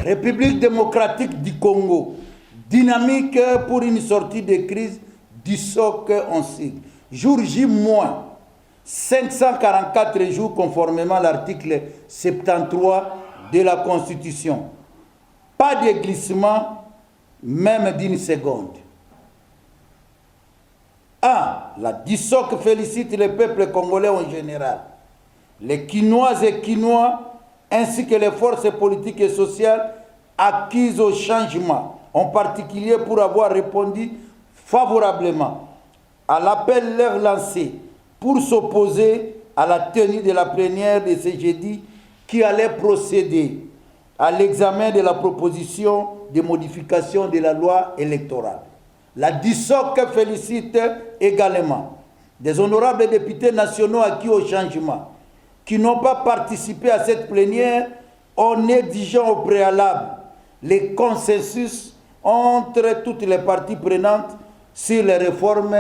République démocratique du Congo, dynamique pour une sortie de crise du soc en cycle. Jour J-, 544 jours conformément à l'article 73 de la Constitution. Pas de glissement, même d'une seconde. 1. La DISOC félicite le peuple congolais en général, les Quinoises et Quinois, ainsi que les forces politiques et sociales acquises au changement, en particulier pour avoir répondu favorablement à l'appel leur lancé pour s'opposer à la tenue de la plénière de ce jeudi qui allait procéder à l'examen de la proposition de modification de la loi électorale. La DISOC félicite également des honorables députés nationaux acquis au changement qui n'ont pas participé à cette plénière en exigeant au préalable les consensus entre toutes les parties prenantes sur les réformes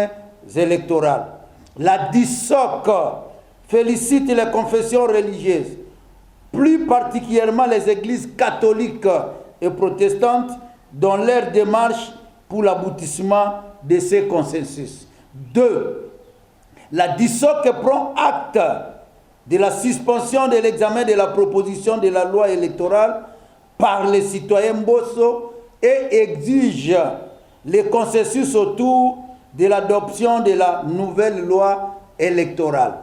électorales. La DISOC félicite les confessions religieuses, plus particulièrement les églises catholiques et protestantes, dans leur démarche pour l'aboutissement de ces consensus. 2. La DISOC prend acte de la suspension de l'examen de la proposition de la loi électorale par les citoyens Bosso et exige le consensus autour de l'adoption de la nouvelle loi électorale.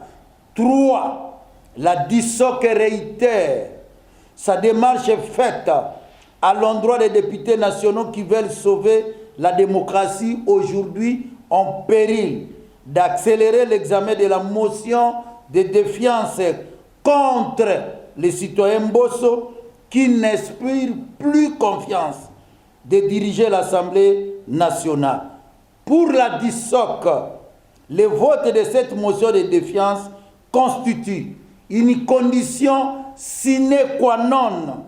3. La DISOC réitère sa démarche faite à l'endroit des députés nationaux qui veulent sauver la démocratie aujourd'hui en péril, d'accélérer l'examen de la motion de défiance contre les citoyens Bosso qui n'inspirent plus confiance de diriger l'Assemblée nationale. Pour la DISOC, le vote de cette motion de défiance constitue une condition sine qua non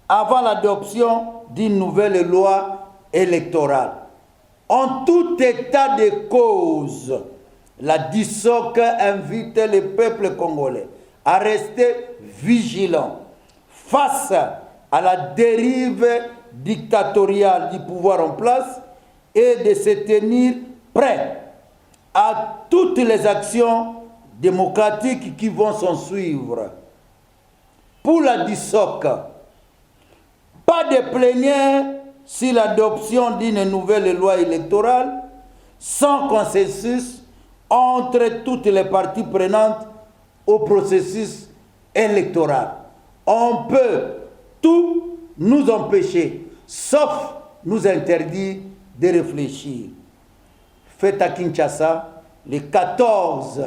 avant l'adoption d'une nouvelle loi électorale. En tout état de cause, la DISOC invite le peuple congolais à rester vigilant face à la dérive dictatoriale du pouvoir en place et de se tenir prêt à toutes les actions démocratiques qui vont s'en suivre. Pour la DISOC, pas de plénière sur l'adoption d'une nouvelle loi électorale sans consensus entre toutes les parties prenantes au processus électoral. On peut tout nous empêcher, sauf nous interdire de réfléchir. Fait à Kinshasa, le 14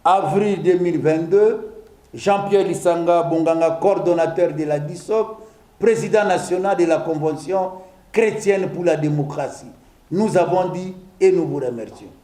avril 2022, Jean-Pierre Lissanga Bonganga, coordonnateur de la DISOC, président national de la Convention chrétienne pour la démocratie. Nous avons dit et nous vous remercions.